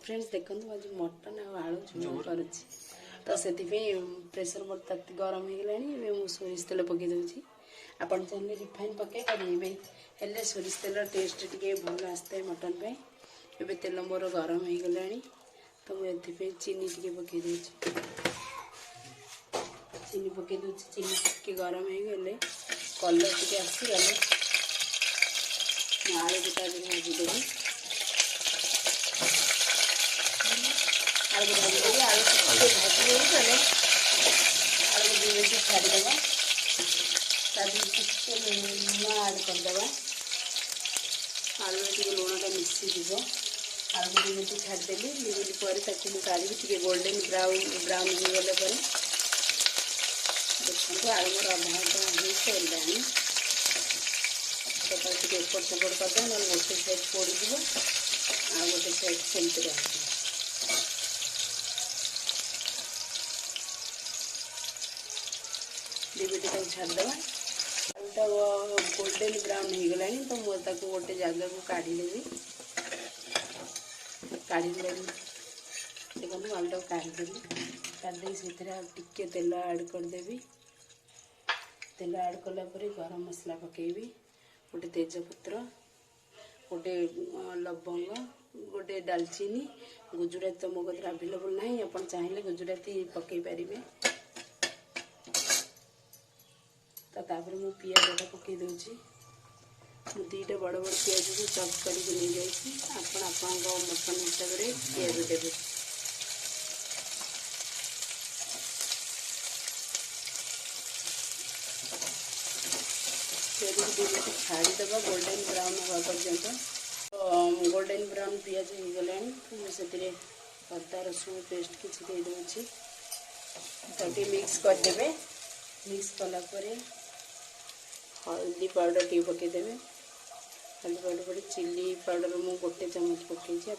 Friends देखो आज mutton आलू झोल कर तो से प्रेसर मोर तक गरम हो गला सोरिष तेल पकई दूसरी आपन चाहिए रिफाइन पकई पारे हेल्ले सोरिष तेल टेस्ट टे भल आसता है मटन पे एवं तेल मोर गरम हो गला तो मुझे चीनी टे पकई दूसरी चीनी पकई दूसरी चीनी टे गरम हो गले कलर टे आसीगले आलू गोटा भाजीदेवी आलू भाजीदेवी आलू भाजी गले आलू 2 मिनट छाड़ीदेव लुण आड करदे आलू टे लुणटा मिसीज आलू 2 मिनट छाड़देली 2 मिनट पर काढ़ी गोल्डन ब्राउन हो गला देखो आलू मोर अधा हो सारे तो एपट सेपट करदे ना गोटे साइड पोड़ आ गोटे साइड सेमती रही दुईटी छाड़दे आलूटा गोल्डन ब्राउन हो गला तो मुझे गोटे जगह को काढ़ीदेवी काढ़ीदे देखो आलूटा काढ़ीदेवी काढ़ी से तेल आड करदेवी तेल आड कलापर गरम मसला पकेबी गोटे तेजपत्र गोटे लवंग गोटे दालचीनी गुजराती तो मो कदर अवेलेबल ना आप चाहिए गुजराती पकई पारे तो मु पियाज पकई दूसरी मु 2टा बड़ बड़ पियाज को चॉप करके नहीं जाइए आपण मटन हिसाब से पियाज देवे छाड़ीदेव गोल्डन ब्राउन हवा पर्यंत गोल्डन ब्राउन पियाज हो गला तो मुझे अदा रसुण पेस्ट किसी दे दूसरी तो मिक्स करदे मिक्स कलापर हल्दी पाउडर टी पकईदेवे हल्दी पाउडर पड़े चिली पाउडर मुझे गोटे चम्मच पकई जी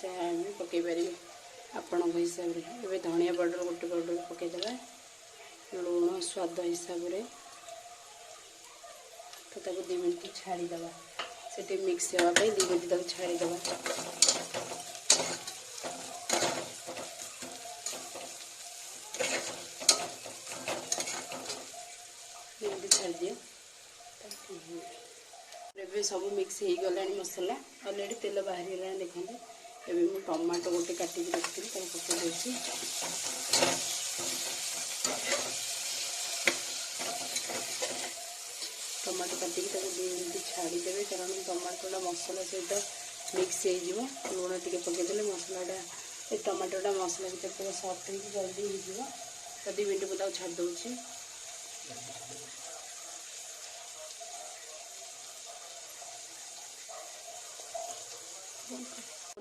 चाहिए पकई पारे आपण हिसाब से धनिया पाउडर गोटे पाउडर पकईदे लुण स्वाद हिसाब से तो 2 मिनट छाड़ीदे से मिक्स होगापी 2 मिनट छाड़ीदे 2 मिनट छाड़ी दिए सब मिक्स हो गला मसला अलरेडी तेल बाहरी गला देखते एवं मुझे टमाटो गोटे काटिकी रखी पकई दूसरी टमाटो काटिकी 2 मिनट छाड़ीदेवे कारण टमाटोटा मसला सहित मिक्स हो लुण टे पकईदे मसलाटा टमाटोटा मसला भर पूरा सफ्ट हो जल्दी हो तो 2 मिनट मुझे छाड़ दूसरी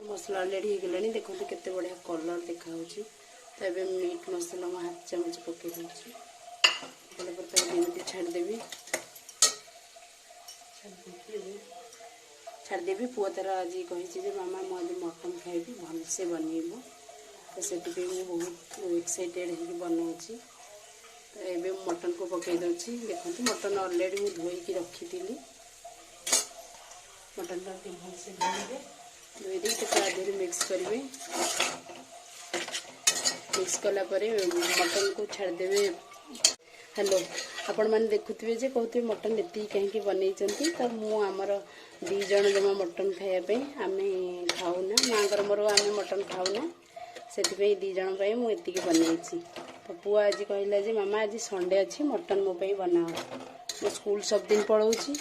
मसला अलरेडी हो गला देखो केते बढ़िया कलर देखा तो ये मीट मसला मैं 1/2 चम्मच पकई दूसरी 2 मिनट छाड़देवी छाड़देवी पुआ तार आज कही मामा मुझे मटन खाइबी भलसे बनइबो तो से बहुत एक्साइटेड हो बनाऊँगी तो ये मटन को पकई दूसरी देखो मटन अलरेडी मुझे धोईकी रखी मटन भलसे धोइबे धोई दी मिक्स करेंगे मिक्स कलापर मटन को छाड़देवे हेलो आपण मैंने देखुए जे कहते मटन ये कहीं बनई तो मुझर 2 जन जमा मटन खायापी आम खाऊना माँ मोर आम मटन खाऊना से 2 जन मुझे बनई तो पुआ आज कहला जे मामा आज संडे अच्छी मटन मोपाई बनाओ मो स्कूल सब दिन पढ़ाऊँगी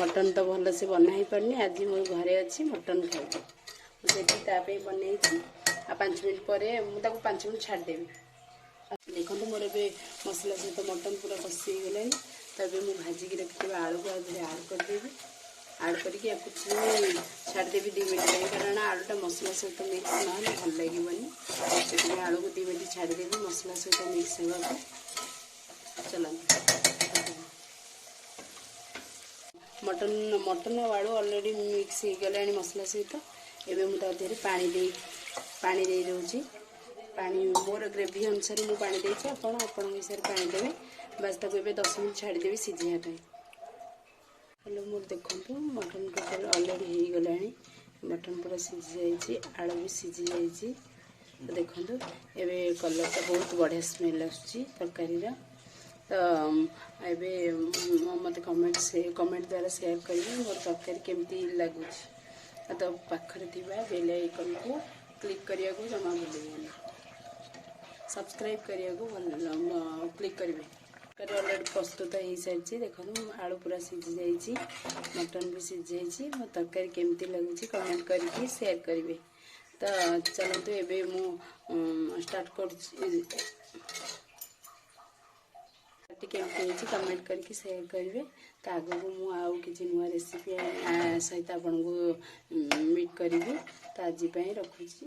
मटन तो भल से बना ही पारनी आज मो घरे अच्छी मटन खाई मुझे बनई 5 मिनट पर मुझे 5 मिनट छाड़देवी देखो मोर ए मसला सहित मटन पूरा कषि गला तो ये मुझे भाजिकी रखी आलू को आद करदेवी आड करके छाड़देवी 2 मिनट कारण आलूटा मसला सहित मिक्स ना भल लगे से आलू को 2 मिनट छाड़देवी मसला सहित मिक्स होगा चलते मटन और आलू अलरेडी मिक्स हो गला मसला सहित एवं मुझे पानी दे दूसरी पानी मोर ग्रेवी अनुसार मुझे पानी देती आपण हिसाब से पानी देवे बस ताको 10 मिनट छाड़देवी सिझापी हेलो मोर देखो मटन टोटल अलरेडी हो गला मटन पूरा सीझी जाइए, आलू भी सीझी जाइए। तो देखो एबे कलर तो बहुत बढ़िया स्मेल आसूची तरकारी। तो एबे मत कमेंट द्वारा शेयर करेंगे मोर तरकारी केमती लगुच। तो पाखरे थिबा बेल आइकन को क्लिक करिया को जमा भूलिए, सब्सक्राइब करिया को क्लिक करेंगे। अलरेडी प्रस्तुत हो सारी देखो आलू पूरा सीझी जाइए, मटन भी सीझी जाइए। मो तरकारी केमती लगुच कमेंट करके शेयर करेंगे। तो चलते एबे मु स्टार्ट कर केमती कमेंट करके शेयर करेंगे। तो आगे को आउ कि नुआ रेसिपी सहित आपन को मीट करी। तो आज रखुची।